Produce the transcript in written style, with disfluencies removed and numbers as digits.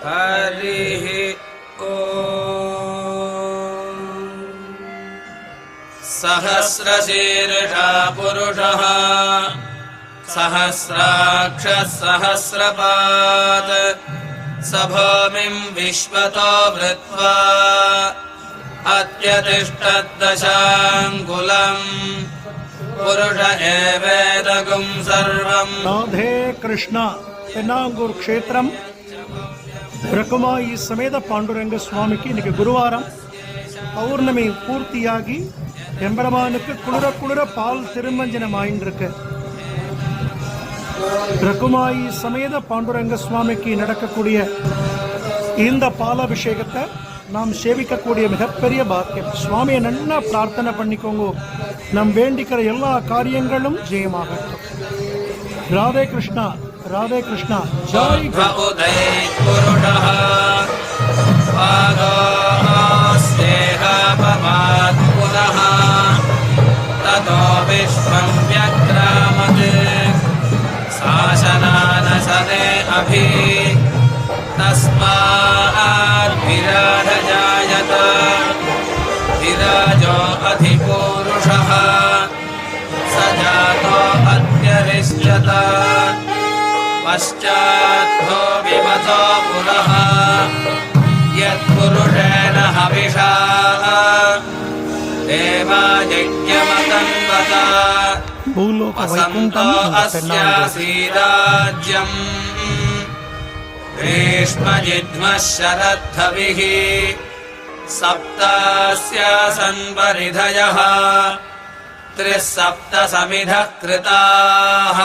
हरिः ॐ सहस्रशीर्षा पुरुषः सहस्राक्षः सहस्रपात् स भूमिं विश्वतो वृत्वा अत्यतिष्ठद्दशाङ्गुलम् पुरुष एवेदगुं सर्वम्। राधे कृष्ण तेन्नांगूर क्षेत्रम ब्रह्मई समेत पांडुरंग स्वामी की इनके गुरुवारम पौर्णमी पूर्तियागी एंबरमानुक्कु कुளிர कुளிர பால் திருமஞ்சனம் ஆயின்றிருக்கு. பிரகுமாயி சமேத பாண்டுரங்க சுவாமிக்கு நடக்கக்கூடிய இந்த பாலாபிஷேகத்தை நாம் சேவிக்கக்கூடிய மிகப்பெரிய பாக்கியம். சுவாமியை நல்லா பிரார்த்தனை பண்ணிக்கோங்க, நம் வேண்டிக்கிற எல்லா காரியங்களும் ஜெயமாகட்டும். ராதே கிருஷ்ணா, ராதே கிருஷ்ணா. ஜெய் तस्मात् विराजजायत विराजो अधिपूरुषः स जातो अत्यरिष्यत पश्चाद्धो विमतो पुरः यत्पुरुषेण हविषा देवायज्ञमतन्वत वसन्तो अस्यासीदाज्यम् ग्रीष्मजिह्मः शरद्धविः सप्तास्यासन् परिधयः 3 सप्तसमिधः कृताः।